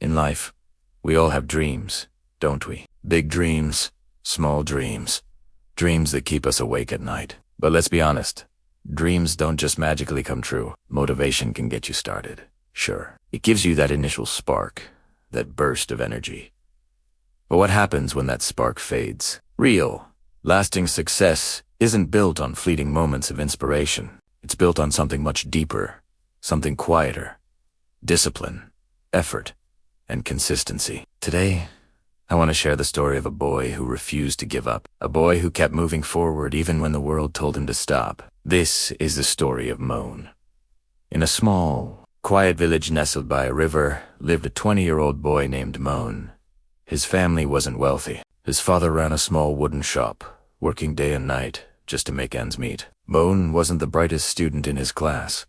In life, we all have dreams, don't we? Big dreams, small dreams. Dreams that keep us awake at night. But let's be honest, dreams don't just magically come true. Motivation can get you started. Sure, it gives you that initial spark, that burst of energy. But what happens when that spark fades? Real, lasting success isn't built on fleeting moments of inspiration. It's built on something much deeper, something quieter. Discipline, effort, and consistency. Today, I want to share the story of a boy who refused to give up. A boy who kept moving forward even when the world told him to stop. This is the story of Moan. In a small, quiet village nestled by a river lived a 20-year-old boy named Moan. His family wasn't wealthy. His father ran a small wooden shop, working day and night just to make ends meet. Moan wasn't the brightest student in his class,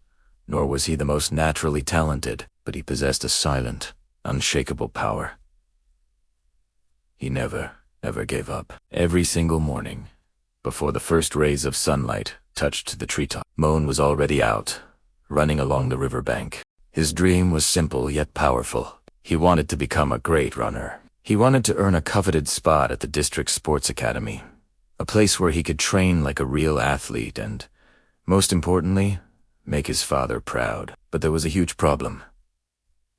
nor was he the most naturally talented, but he possessed a silent, unshakable power. He never, ever gave up. Every single morning, before the first rays of sunlight touched the treetop, Moan was already out, running along the riverbank. His dream was simple yet powerful. He wanted to become a great runner. He wanted to earn a coveted spot at the district sports academy, a place where he could train like a real athlete and, most importantly, make his father proud. But there was a huge problem.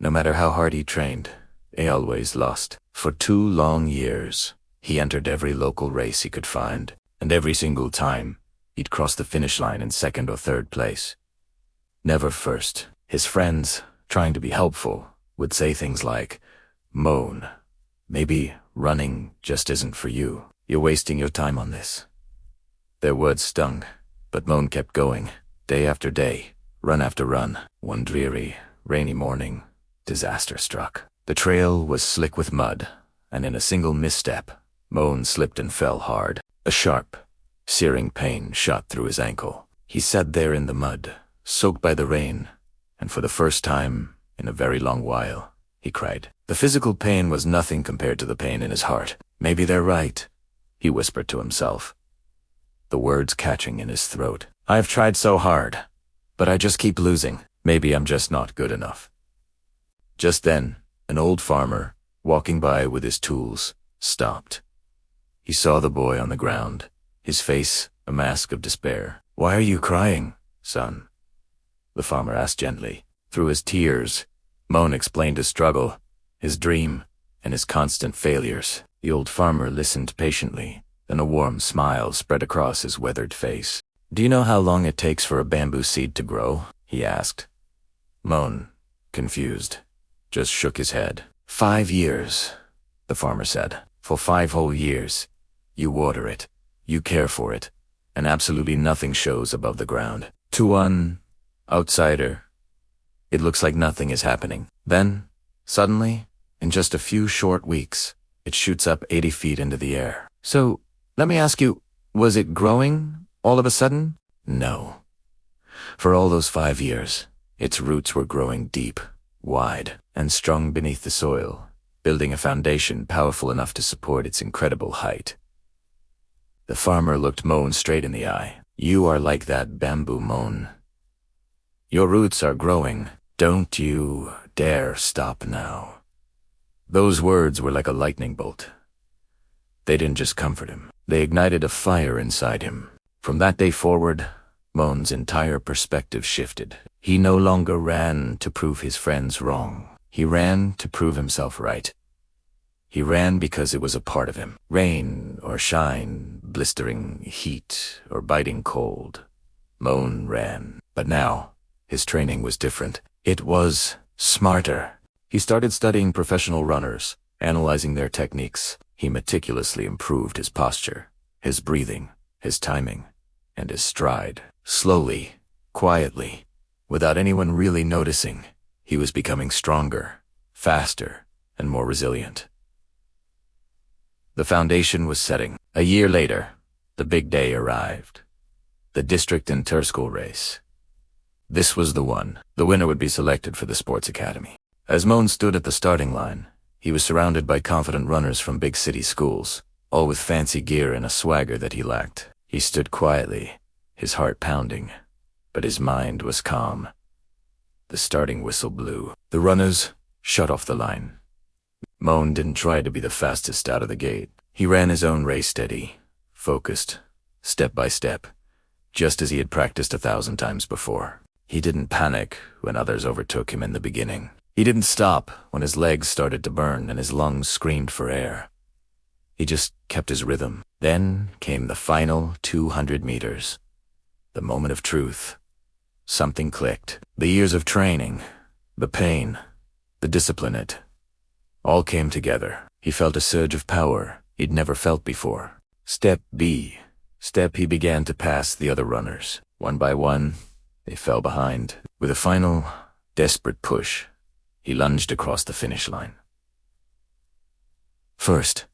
No matter how hard he trained, he always lost. For 2 long years, he entered every local race he could find, and every single time, he'd cross the finish line in 2nd or 3rd place. Never first. His friends, trying to be helpful, would say things like, "Moan, maybe running just isn't for you. You're wasting your time on this." Their words stung, but Moan kept going, day after day, run after run. One dreary, rainy morning, disaster struck. The trail was slick with mud, and in a single misstep, Moan slipped and fell hard. A sharp, searing pain shot through his ankle. He sat there in the mud, soaked by the rain, and for the first time in a very long while, he cried. The physical pain was nothing compared to the pain in his heart. "Maybe they're right," he whispered to himself, the words catching in his throat. "I've tried so hard, but I just keep losing. Maybe I'm just not good enough." Just then, an old farmer, walking by with his tools, stopped. He saw the boy on the ground, his face a mask of despair. "Why are you crying, son?" the farmer asked gently. Through his tears, Moan explained his struggle, his dream, and his constant failures. The old farmer listened patiently, then a warm smile spread across his weathered face. "Do you know how long it takes for a bamboo seed to grow?" he asked. Moan, confused, just shook his head. 5 years, the farmer said. For 5 whole years, you water it, you care for it, and absolutely nothing shows above the ground. To an outsider, it looks like nothing is happening. Then, suddenly, in just a few short weeks, it shoots up 80 feet into the air. So, let me ask you, was it growing all of a sudden? No. For all those 5 years, its roots were growing deep, wide, and strong beneath the soil, building a foundation powerful enough to support its incredible height. The farmer looked Moan straight in the eye. "You are like that bamboo, Moan. Your roots are growing. Don't you dare stop now." Those words were like a lightning bolt. They didn't just comfort him. They ignited a fire inside him. From that day forward, Moan's entire perspective shifted. He no longer ran to prove his friends wrong. He ran to prove himself right. He ran because it was a part of him. Rain or shine, blistering heat or biting cold, Moan ran. But now, his training was different. It was smarter. He started studying professional runners, analyzing their techniques. He meticulously improved his posture, his breathing, his timing, and his stride. Slowly, quietly, without anyone really noticing, he was becoming stronger, faster, and more resilient. The foundation was setting. A year later, the big day arrived. The district inter-school race. This was the one. The winner would be selected for the sports academy. As Moan stood at the starting line, he was surrounded by confident runners from big city schools, all with fancy gear and a swagger that he lacked. He stood quietly, his heart pounding, but his mind was calm. The starting whistle blew. The runners shut off the line. Moan didn't try to be the fastest out of the gate. He ran his own race steady, focused, step by step, just as he had practiced 1,000 times before. He didn't panic when others overtook him in the beginning. He didn't stop when his legs started to burn and his lungs screamed for air. He just kept his rhythm. Then came the final 200 meters. The moment of truth. Something clicked. The years of training, the pain, the discipline, it all came together. He felt a surge of power he'd never felt before. Step B. Step he began to pass the other runners. One by one, they fell behind. With a final, desperate push, he lunged across the finish line. First.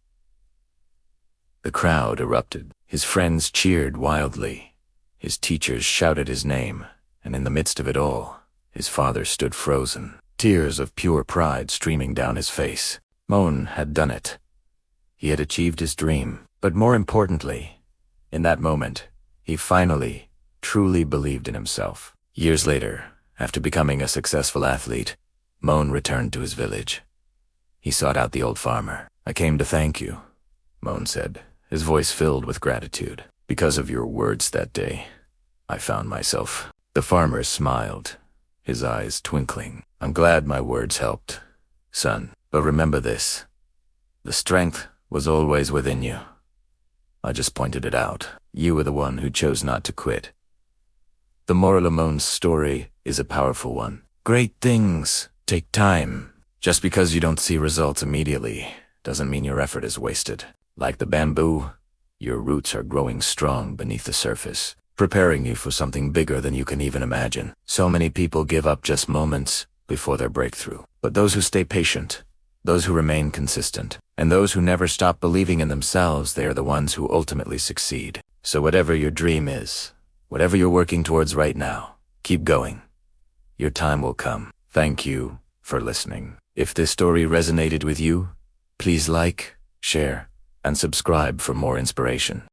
The crowd erupted. His friends cheered wildly. His teachers shouted his name, and in the midst of it all, his father stood frozen, tears of pure pride streaming down his face. Moan had done it. He had achieved his dream, but more importantly, in that moment, he finally, truly believed in himself. Years later, after becoming a successful athlete, Moan returned to his village. He sought out the old farmer. "I came to thank you," Moan said, his voice filled with gratitude. "Because of your words that day, I found myself." The farmer smiled, his eyes twinkling. "I'm glad my words helped, son. But remember this. The strength was always within you. I just pointed it out. You were the one who chose not to quit." The moral of Moan's story is a powerful one. Great things take time. Just because you don't see results immediately doesn't mean your effort is wasted. Like the bamboo, your roots are growing strong beneath the surface, preparing you for something bigger than you can even imagine. So many people give up just moments before their breakthrough. But those who stay patient, those who remain consistent, and those who never stop believing in themselves, they are the ones who ultimately succeed. So whatever your dream is, whatever you're working towards right now, keep going. Your time will come. Thank you for listening. If this story resonated with you, please like, share, and subscribe for more inspiration.